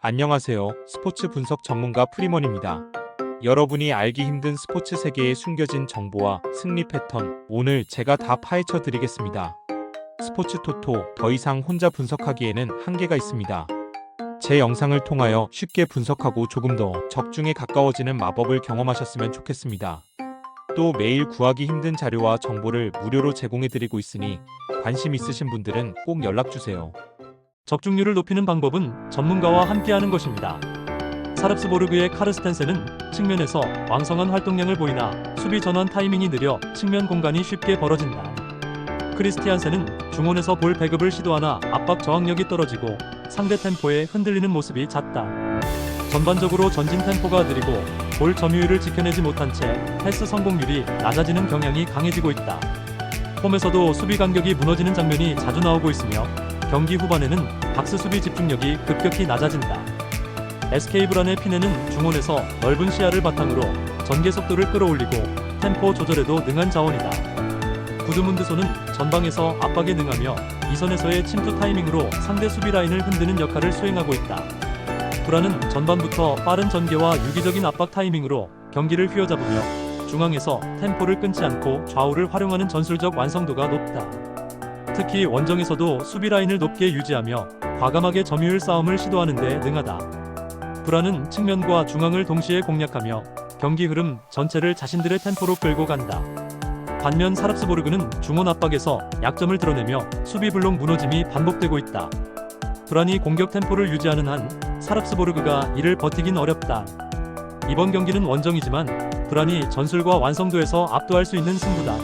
안녕하세요. 스포츠 분석 전문가 프리먼입니다. 여러분이 알기 힘든 스포츠 세계에 숨겨진 정보와 승리 패턴, 오늘 제가 다 파헤쳐 드리겠습니다. 스포츠 토토, 더 이상 혼자 분석하기에는 한계가 있습니다. 제 영상을 통하여 쉽게 분석하고 조금 더 적중에 가까워지는 마법을 경험하셨으면 좋겠습니다. 또 매일 구하기 힘든 자료와 정보를 무료로 제공해 드리고 있으니 관심 있으신 분들은 꼭 연락주세요. 적중률을 높이는 방법은 전문가와 함께하는 것입니다. 사르츠보르그의 카르스텐센은 측면에서 왕성한 활동량을 보이나 수비 전환 타이밍이 느려 측면 공간이 쉽게 벌어진다. 크리스티안센은 중원에서 볼 배급을 시도하나 압박 저항력이 떨어지고 상대 템포에 흔들리는 모습이 잦다. 전반적으로 전진 템포가 느리고 볼 점유율을 지켜내지 못한 채 패스 성공률이 낮아지는 경향이 강해지고 있다. 홈에서도 수비 간격이 무너지는 장면이 자주 나오고 있으며 경기 후반에는 박스 수비 집중력이 급격히 낮아진다. SK 브란의 피네는 중원에서 넓은 시야를 바탕으로 전개 속도를 끌어올리고 템포 조절에도 능한 자원이다. 구드문드소는 전방에서 압박에 능하며 이선에서의 침투 타이밍으로 상대 수비 라인을 흔드는 역할을 수행하고 있다. 브란은 전반부터 빠른 전개와 유기적인 압박 타이밍으로 경기를 휘어잡으며 중앙에서 템포를 끊지 않고 좌우를 활용하는 전술적 완성도가 높다. 특히 원정에서도 수비 라인을 높게 유지하며 과감하게 점유율 싸움을 시도하는 데 능하다. 브란은 측면과 중앙을 동시에 공략하며 경기 흐름 전체를 자신들의 템포로 끌고 간다. 반면 사르츠보르그는 중원 압박에서 약점을 드러내며 수비 블록 무너짐이 반복되고 있다. 브란이 공격 템포를 유지하는 한 사르츠보르그가 이를 버티긴 어렵다. 이번 경기는 원정이지만 브란이 전술과 완성도에서 압도할 수 있는 승부다.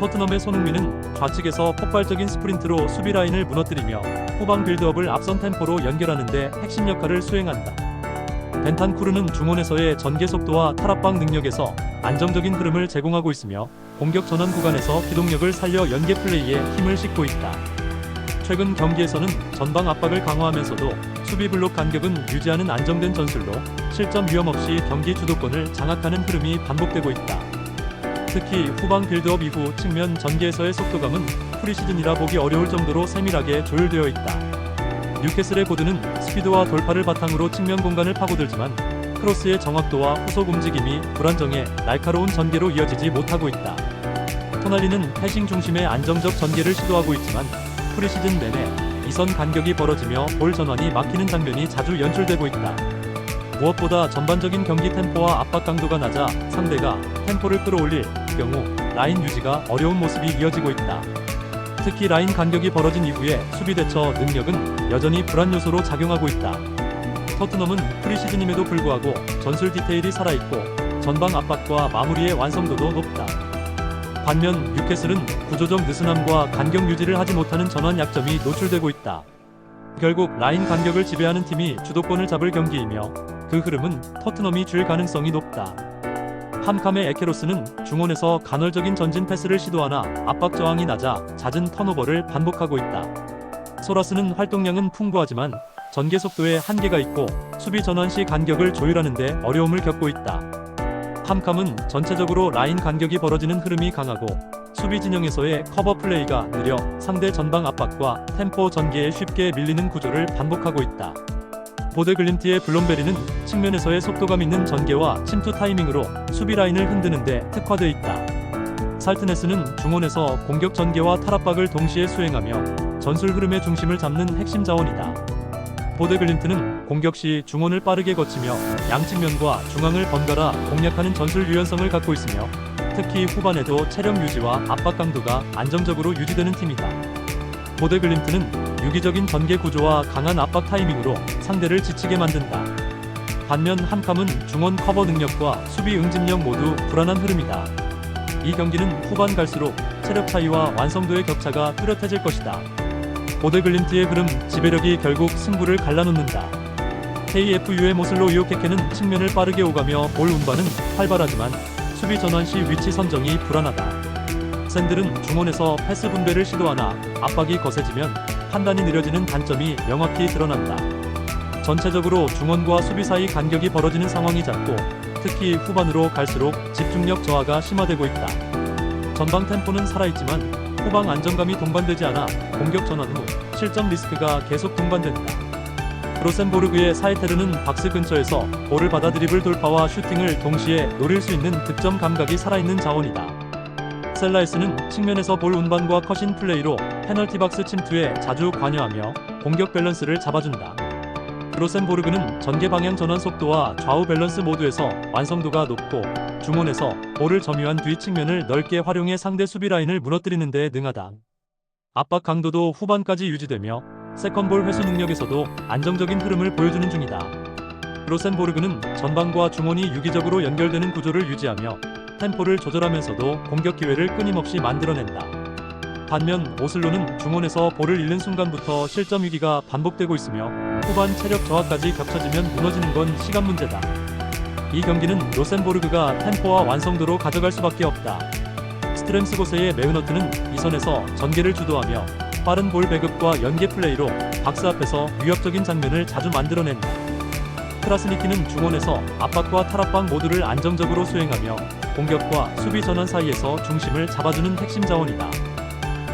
토트넘의 손흥민은 좌측에서 폭발적인 스프린트로 수비 라인을 무너뜨리며 후방 빌드업을 앞선 템포로 연결하는 데 핵심 역할을 수행한다. 벤탄쿠르는 중원에서의 전개 속도와 탈압박 능력에서 안정적인 흐름을 제공하고 있으며 공격 전환 구간에서 기동력을 살려 연계 플레이에 힘을 싣고 있다. 최근 경기에서는 전방 압박을 강화하면서도 수비 블록 간격은 유지하는 안정된 전술로 실점 위험 없이 경기 주도권을 장악하는 흐름이 반복되고 있다. 특히 후방 빌드업 이후 측면 전개에서의 속도감은 프리시즌이라 보기 어려울 정도로 세밀하게 조율되어 있다. 뉴캐슬의 보드는 스피드와 돌파를 바탕으로 측면 공간을 파고들지만 크로스의 정확도와 후속 움직임이 불안정해 날카로운 전개로 이어지지 못하고 있다. 토날리는 패싱 중심의 안정적 전개를 시도하고 있지만 프리시즌 내내 이선 간격이 벌어지며 볼 전환이 막히는 장면이 자주 연출되고 있다. 무엇보다 전반적인 경기 템포와 압박 강도가 낮아 상대가 템포를 끌어올릴 경우 라인 유지가 어려운 모습이 이어지고 있다. 특히 라인 간격이 벌어진 이후에 수비 대처 능력은 여전히 불안 요소로 작용하고 있다. 토트넘은 프리시즌임에도 불구하고 전술 디테일이 살아있고 전방 압박과 마무리의 완성도도 높다. 반면 뉴캐슬은 구조적 느슨함과 간격 유지를 하지 못하는 전환 약점이 노출되고 있다. 결국 라인 간격을 지배하는 팀이 주도권을 잡을 경기이며 그 흐름은 토트넘이 줄 가능성이 높다. 함캄의 에케로스는 중원에서 간헐적인 전진 패스를 시도하나 압박 저항이 낮아 잦은 턴오버를 반복하고 있다. 소라스는 활동량은 풍부하지만 전개 속도에 한계가 있고 수비 전환 시 간격을 조율하는 데 어려움을 겪고 있다. 함캄은 전체적으로 라인 간격이 벌어지는 흐름이 강하고 수비 진영에서의 커버 플레이가 느려 상대 전방 압박과 템포 전개에 쉽게 밀리는 구조를 반복하고 있다. 보데글림트의 블롬베리는 측면에서의 속도감 있는 전개와 침투 타이밍으로 수비 라인을 흔드는 데 특화돼 있다. 살트네스는 중원에서 공격 전개와 탈압박을 동시에 수행하며 전술 흐름의 중심을 잡는 핵심 자원이다. 보데글림트는 공격 시 중원을 빠르게 거치며 양측면과 중앙을 번갈아 공략하는 전술 유연성을 갖고 있으며 특히 후반에도 체력 유지와 압박 강도가 안정적으로 유지되는 팀이다. 보데글림트는 유기적인 전개 구조와 강한 압박 타이밍으로 상대를 지치게 만든다. 반면 함캄은 중원 커버 능력과 수비 응집력 모두 불안한 흐름이다. 이 경기는 후반 갈수록 체력 차이와 완성도의 격차가 뚜렷해질 것이다. 보데글림트의 흐름, 지배력이 결국 승부를 갈라놓는다. KFU의 모슬로 이오케케는 측면을 빠르게 오가며 볼 운반은 활발하지만 수비 전환 시 위치 선정이 불안하다. 샌들은 중원에서 패스 분배를 시도하나 압박이 거세지면 판단이 느려지는 단점이 명확히 드러난다. 전체적으로 중원과 수비 사이 간격이 벌어지는 상황이 잦고 특히 후반으로 갈수록 집중력 저하가 심화되고 있다. 전방 템포는 살아있지만 후방 안정감이 동반되지 않아 공격 전환 후 실점 리스크가 계속 동반된다. 로센보르그의 사이테르는 박스 근처에서 볼을 받아 드리블 돌파와 슈팅을 동시에 노릴 수 있는 득점 감각이 살아있는 자원이다. 셀라에스는 측면에서 볼 운반과 컷인 플레이로 페널티 박스 침투에 자주 관여하며 공격 밸런스를 잡아준다. 로센보르그는 전개 방향 전환 속도와 좌우 밸런스 모두에서 완성도가 높고 중원에서 볼을 점유한 뒤 측면을 넓게 활용해 상대 수비 라인을 무너뜨리는 데 능하다. 압박 강도도 후반까지 유지되며 세컨볼 회수 능력에서도 안정적인 흐름을 보여주는 중이다. 로센보르그는 전방과 중원이 유기적으로 연결되는 구조를 유지하며 템포를 조절하면서도 공격 기회를 끊임없이 만들어낸다. 반면 오슬로는 중원에서 볼을 잃는 순간부터 실점 위기가 반복되고 있으며 후반 체력 저하까지 겹쳐지면 무너지는 건 시간 문제다. 이 경기는 로센보르그가 템포와 완성도로 가져갈 수밖에 없다. 스트렘스고세의 메우너트는 이 선에서 전개를 주도하며 빠른 볼 배급과 연계 플레이로 박스 앞에서 위협적인 장면을 자주 만들어낸다. 크라스니키는 중원에서 압박과 탈압박 모두를 안정적으로 수행하며 공격과 수비 전환 사이에서 중심을 잡아주는 핵심 자원이다.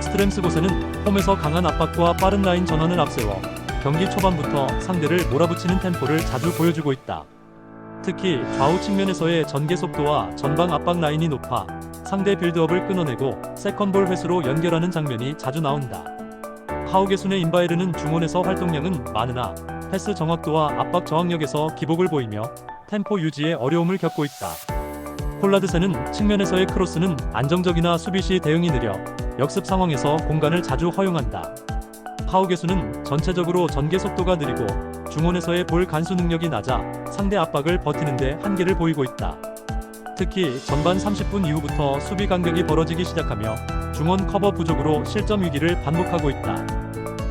스트렘스고세는 홈에서 강한 압박과 빠른 라인 전환을 앞세워 경기 초반부터 상대를 몰아붙이는 템포를 자주 보여주고 있다. 특히 좌우 측면에서의 전개 속도와 전방 압박 라인이 높아 상대 빌드업을 끊어내고 세컨볼 회수로 연결하는 장면이 자주 나온다. 하우게순의 인바에르는 중원에서 활동량은 많으나 패스 정확도와 압박 저항력에서 기복을 보이며 템포 유지에 어려움을 겪고 있다. 폴라드세는 측면에서의 크로스는 안정적이나 수비 시 대응이 느려 역습 상황에서 공간을 자주 허용한다. 하우게수는 전체적으로 전개 속도가 느리고 중원에서의 볼 간수 능력이 낮아 상대 압박을 버티는데 한계를 보이고 있다. 특히 전반 30분 이후부터 수비 간격이 벌어지기 시작하며 중원 커버 부족으로 실점 위기를 반복하고 있다.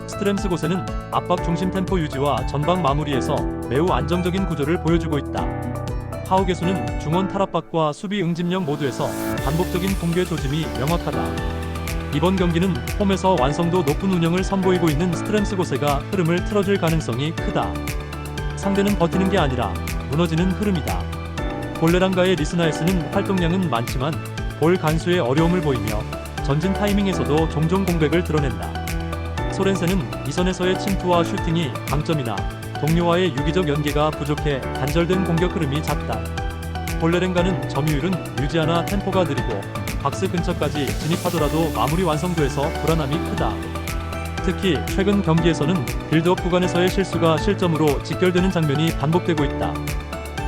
스트렘스고세는 압박 중심 템포 유지와 전방 마무리에서 매우 안정적인 구조를 보여주고 있다. 하우게수는 중원 탈압박과 수비 응집력 모두에서 반복적인 공개 조짐이 명확하다. 이번 경기는 홈에서 완성도 높은 운영을 선보이고 있는 스트렘스고세가 흐름을 틀어줄 가능성이 크다. 상대는 버티는 게 아니라 무너지는 흐름이다. 볼레랑가의 리스나에스는 활동량은 많지만 볼 간수에 어려움을 보이며 전진 타이밍에서도 종종 공백을 드러낸다. 소렌세는 이선에서의 침투와 슈팅이 강점이나 동료와의 유기적 연계가 부족해 단절된 공격 흐름이 잦다. 볼레랭가는 점유율은 유지하나 템포가 느리고 박스 근처까지 진입하더라도 마무리 완성도에서 불안함이 크다. 특히 최근 경기에서는 빌드업 구간에서의 실수가 실점으로 직결되는 장면이 반복되고 있다.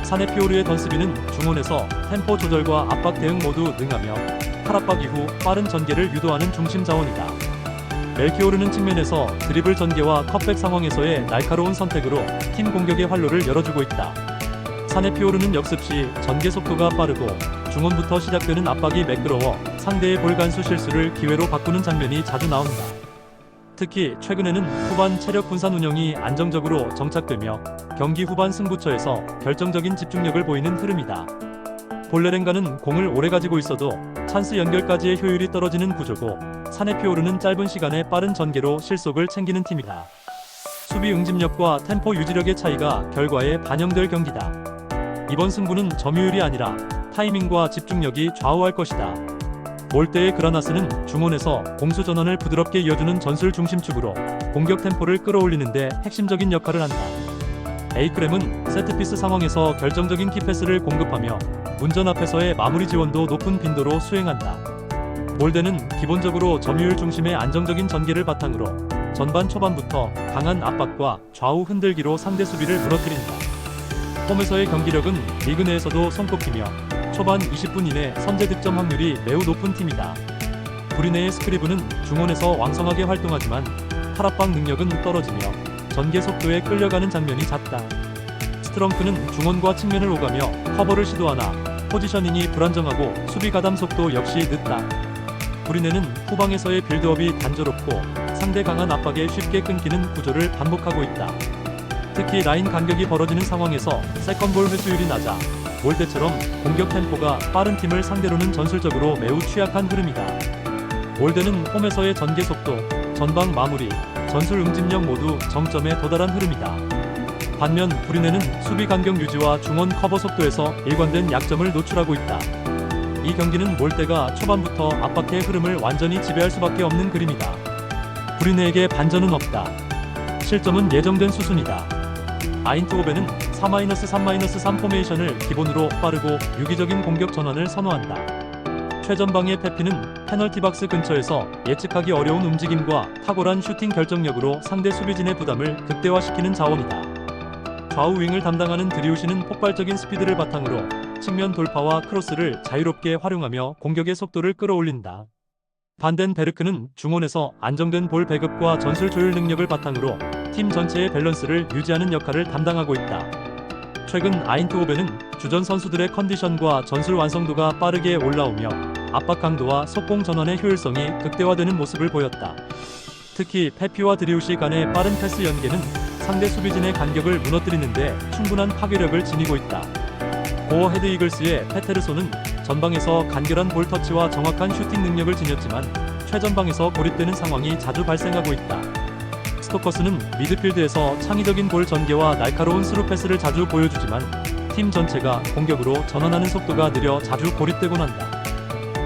사네피오르의 던스비는 중원에서 템포 조절과 압박 대응 모두 능하며 탈압박 이후 빠른 전개를 유도하는 중심 자원이다. 멜키오르는 측면에서 드리블 전개와 컵백 상황에서의 날카로운 선택으로 팀 공격의 활로를 열어주고 있다. 사네피오르는 역습 시 전개 속도가 빠르고 중원부터 시작되는 압박이 매끄러워 상대의 볼 간수 실수를 기회로 바꾸는 장면이 자주 나온다. 특히 최근에는 후반 체력 분산 운영이 안정적으로 정착되며 경기 후반 승부처에서 결정적인 집중력을 보이는 흐름이다. 볼레랭가는 공을 오래 가지고 있어도 찬스 연결까지의 효율이 떨어지는 구조고 사네피오르는 짧은 시간에 빠른 전개로 실속을 챙기는 팀이다. 수비 응집력과 템포 유지력의 차이가 결과에 반영될 경기다. 이번 승부는 점유율이 아니라 타이밍과 집중력이 좌우할 것이다. 몰대의 그라나스는 중원에서 공수 전환을 부드럽게 이어주는 전술 중심축으로 공격 템포를 끌어올리는데 핵심적인 역할을 한다. 에이크렘은 세트피스 상황에서 결정적인 키패스를 공급하며 문전 앞에서의 마무리 지원도 높은 빈도로 수행한다. 몰대는 기본적으로 점유율 중심의 안정적인 전개를 바탕으로 전반 초반부터 강한 압박과 좌우 흔들기로 상대 수비를 무너뜨린다. 홈에서의 경기력은 리그 내에서도 손꼽히며 초반 20분 이내 선제 득점 확률이 매우 높은 팀이다. 브리네의 스크리브는 중원에서 왕성하게 활동하지만 탈압박 능력은 떨어지며 전개 속도에 끌려가는 장면이 잦다. 스트렁크는 중원과 측면을 오가며 커버를 시도하나 포지셔닝이 불안정하고 수비 가담 속도 역시 늦다. 브리네는 후방에서의 빌드업이 단조롭고 상대 강한 압박에 쉽게 끊기는 구조를 반복하고 있다. 특히 라인 간격이 벌어지는 상황에서 세컨볼 회수율이 낮아 몰대처럼 공격 템포가 빠른 팀을 상대로는 전술적으로 매우 취약한 흐름이다. 몰대는 홈에서의 전개 속도, 전방 마무리, 전술 응집력 모두 정점에 도달한 흐름이다. 반면 브리네는 수비 간격 유지와 중원 커버 속도에서 일관된 약점을 노출하고 있다. 이 경기는 몰대가 초반부터 압박의 흐름을 완전히 지배할 수밖에 없는 그림이다. 브리네에게 반전은 없다. 실점은 예정된 수순이다. 아인트호벤은 4-3-3 포메이션을 기본으로 빠르고 유기적인 공격 전환을 선호한다. 최전방의 페피는 페널티 박스 근처에서 예측하기 어려운 움직임과 탁월한 슈팅 결정력으로 상대 수비진의 부담을 극대화시키는 자원이다. 좌우 윙을 담당하는 드리우시는 폭발적인 스피드를 바탕으로 측면 돌파와 크로스를 자유롭게 활용하며 공격의 속도를 끌어올린다. 반덴베르크는 중원에서 안정된 볼 배급과 전술 조율 능력을 바탕으로 팀 전체의 밸런스를 유지하는 역할을 담당하고 있다. 최근 아인트호벤은 주전 선수들의 컨디션과 전술 완성도가 빠르게 올라오며 압박 강도와 속공 전환의 효율성이 극대화되는 모습을 보였다. 특히 페피와 드리우시 간의 빠른 패스 연계는 상대 수비진의 간격을 무너뜨리는데 충분한 파괴력을 지니고 있다. 고어 헤드 이글스의 페테르손은 전방에서 간결한 볼 터치와 정확한 슈팅 능력을 지녔지만 최전방에서 고립되는 상황이 자주 발생하고 있다. 스토커스는 미드필드에서 창의적인 볼 전개와 날카로운 스루 패스를 자주 보여주지만 팀 전체가 공격으로 전환하는 속도가 느려 자주 고립되곤 한다.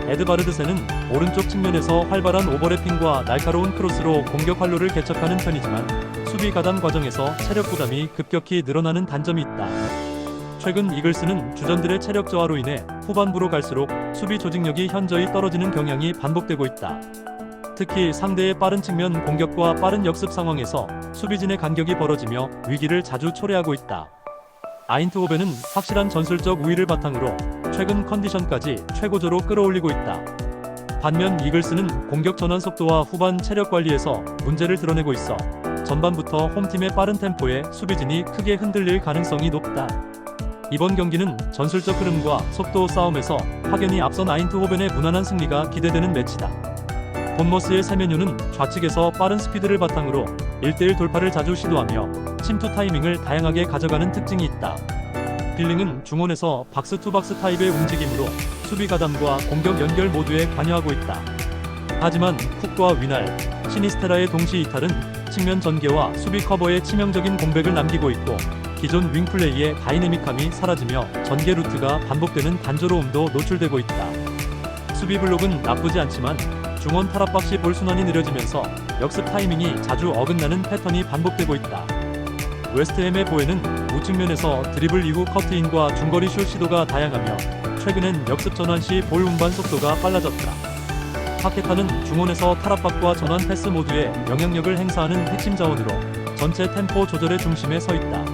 에드바르드센은 오른쪽 측면에서 활발한 오버래핑과 날카로운 크로스로 공격 활로를 개척하는 편이지만 수비 가담 과정에서 체력 부담이 급격히 늘어나는 단점이 있다. 최근 이글스는 주전들의 체력 저하로 인해 후반부로 갈수록 수비 조직력이 현저히 떨어지는 경향이 반복되고 있다. 특히 상대의 빠른 측면 공격과 빠른 역습 상황에서 수비진의 간격이 벌어지며 위기를 자주 초래하고 있다. 아인트호벤은 확실한 전술적 우위를 바탕으로 최근 컨디션까지 최고조로 끌어올리고 있다. 반면 이글스는 공격 전환 속도와 후반 체력 관리에서 문제를 드러내고 있어 전반부터 홈팀의 빠른 템포에 수비진이 크게 흔들릴 가능성이 높다. 이번 경기는 전술적 흐름과 속도 싸움에서 확연히 앞선 아인트호벤의 무난한 승리가 기대되는 매치다. 본머스의 세메뉴는 좌측에서 빠른 스피드를 바탕으로 1대1 돌파를 자주 시도하며 침투 타이밍을 다양하게 가져가는 특징이 있다. 빌링은 중원에서 박스-투박스 타입의 움직임으로 수비 가담과 공격 연결 모두에 관여하고 있다. 하지만 쿡과 위날, 시니스테라의 동시 이탈은 측면 전개와 수비 커버에 치명적인 공백을 남기고 있고 기존 윙플레이의 다이내믹함이 사라지며 전개 루트가 반복되는 단조로움도 노출되고 있다. 수비 블록은 나쁘지 않지만 중원 탈압박 시 볼 순환이 느려지면서 역습 타이밍이 자주 어긋나는 패턴이 반복되고 있다. 웨스트햄의 보에는 우측면에서 드리블 이후 커트인과 중거리 슛 시도가 다양하며 최근엔 역습 전환 시 볼 운반 속도가 빨라졌다. 파케타는 중원에서 탈압박과 전환 패스 모두에 영향력을 행사하는 핵심 자원으로 전체 템포 조절의 중심에 서 있다.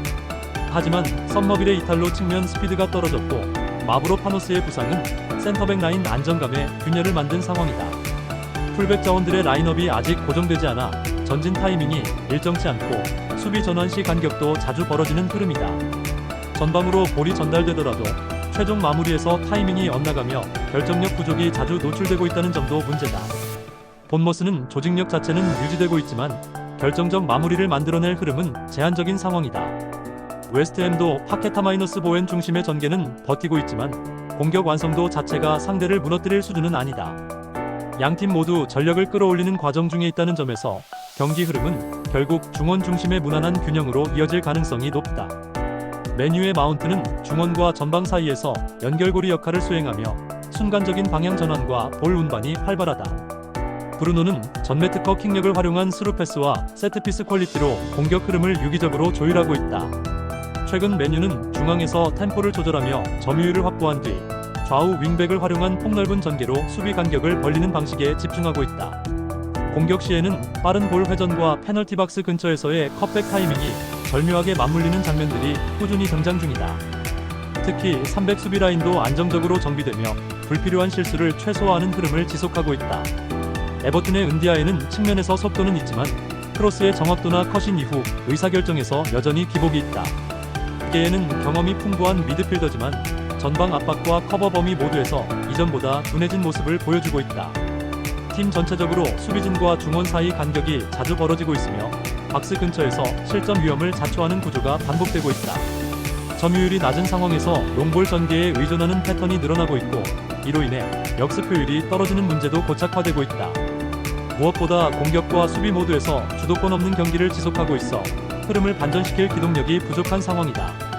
하지만 썸머빌의 이탈로 측면 스피드가 떨어졌고 마브로파노스의 부상은 센터백 라인 안정감에 균열을 만든 상황이다. 풀백 자원들의 라인업이 아직 고정되지 않아 전진 타이밍이 일정치 않고 수비 전환 시 간격도 자주 벌어지는 흐름이다. 전방으로 볼이 전달되더라도 최종 마무리에서 타이밍이 엇나가며 결정력 부족이 자주 노출되고 있다는 점도 문제다. 본머스는 조직력 자체는 유지되고 있지만 결정적 마무리를 만들어낼 흐름은 제한적인 상황이다. 웨스트햄도 파케타 마이너스 보엔 중심의 전개는 버티고 있지만 공격 완성도 자체가 상대를 무너뜨릴 수준은 아니다. 양팀 모두 전력을 끌어올리는 과정 중에 있다는 점에서 경기 흐름은 결국 중원 중심의 무난한 균형으로 이어질 가능성이 높다. 맨유의 마운트는 중원과 전방 사이에서 연결고리 역할을 수행하며 순간적인 방향 전환과 볼 운반이 활발하다. 브루노는 전매 특허 킥력을 활용한 스루 패스와 세트피스 퀄리티로 공격 흐름을 유기적으로 조율하고 있다. 최근 맨유는 중앙에서 템포를 조절하며 점유율을 확보한 뒤 좌우 윙백을 활용한 폭넓은 전개로 수비 간격을 벌리는 방식에 집중하고 있다. 공격 시에는 빠른 볼 회전과 페널티 박스 근처에서의 컷백 타이밍이 절묘하게 맞물리는 장면들이 꾸준히 등장 중이다. 특히 300 수비 라인도 안정적으로 정비되며 불필요한 실수를 최소화하는 흐름을 지속하고 있다. 에버튼의 은디아에는 측면에서 속도는 있지만 크로스의 정확도나 컷인 이후 의사결정에서 여전히 기복이 있다. 게에는 경험이 풍부한 미드필더지만 전방 압박과 커버 범위 모두에서 이전보다 둔해진 모습을 보여주고 있다. 팀 전체적으로 수비진과 중원 사이 간격이 자주 벌어지고 있으며 박스 근처에서 실점 위험을 자초하는 구조가 반복되고 있다. 점유율이 낮은 상황에서 롱볼 전개에 의존하는 패턴이 늘어나고 있고 이로 인해 역습 효율이 떨어지는 문제도 고착화되고 있다. 무엇보다 공격과 수비 모두에서 주도권 없는 경기를 지속하고 있어 흐름을 반전시킬 기동력이 부족한 상황이다.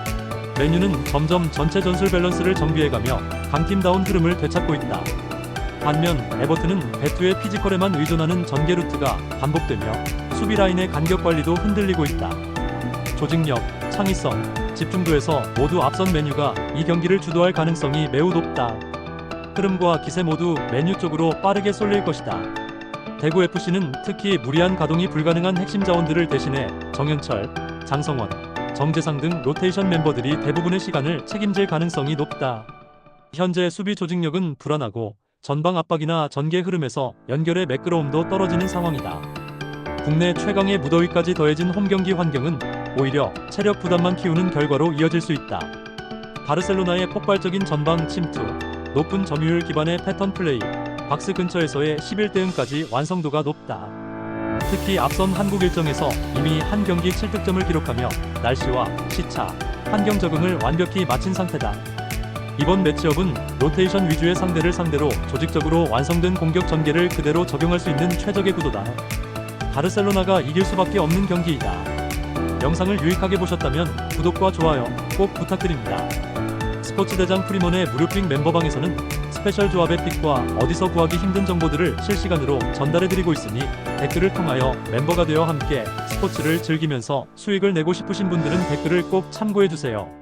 맨유는 점점 전체 전술 밸런스를 정비해가며 강팀다운 흐름을 되찾고 있다. 반면 에버튼은 배투의 피지컬에만 의존하는 전개 루트가 반복되며 수비 라인의 간격 관리도 흔들리고 있다. 조직력, 창의성, 집중도에서 모두 앞선 맨유가 이 경기를 주도할 가능성이 매우 높다. 흐름과 기세 모두 맨유 쪽으로 빠르게 쏠릴 것이다. 대구FC는 특히 무리한 가동이 불가능한 핵심 자원들을 대신해 정현철, 장성원, 정재상 등 로테이션 멤버들이 대부분의 시간을 책임질 가능성이 높다. 현재 수비 조직력은 불안하고 전방 압박이나 전개 흐름에서 연결의 매끄러움도 떨어지는 상황이다. 국내 최강의 무더위까지 더해진 홈경기 환경은 오히려 체력 부담만 키우는 결과로 이어질 수 있다. 바르셀로나의 폭발적인 전방 침투, 높은 점유율 기반의 패턴 플레이, 박스 근처에서의 11대0까지 완성도가 높다. 특히 앞선 한국 일정에서 이미 한 경기 7득점을 기록하며 날씨와 시차, 환경 적응을 완벽히 마친 상태다. 이번 매치업은 로테이션 위주의 상대를 상대로 조직적으로 완성된 공격 전개를 그대로 적용할 수 있는 최적의 구도다. 바르셀로나가 이길 수밖에 없는 경기이다. 영상을 유익하게 보셨다면 구독과 좋아요 꼭 부탁드립니다. 스포츠대장 프리먼의 무료핑 멤버방에서는 스페셜 조합의 픽과 어디서 구하기 힘든 정보들을 실시간으로 전달해드리고 있으니 댓글을 통하여 멤버가 되어 함께 스포츠를 즐기면서 수익을 내고 싶으신 분들은 댓글을 꼭 참고해주세요.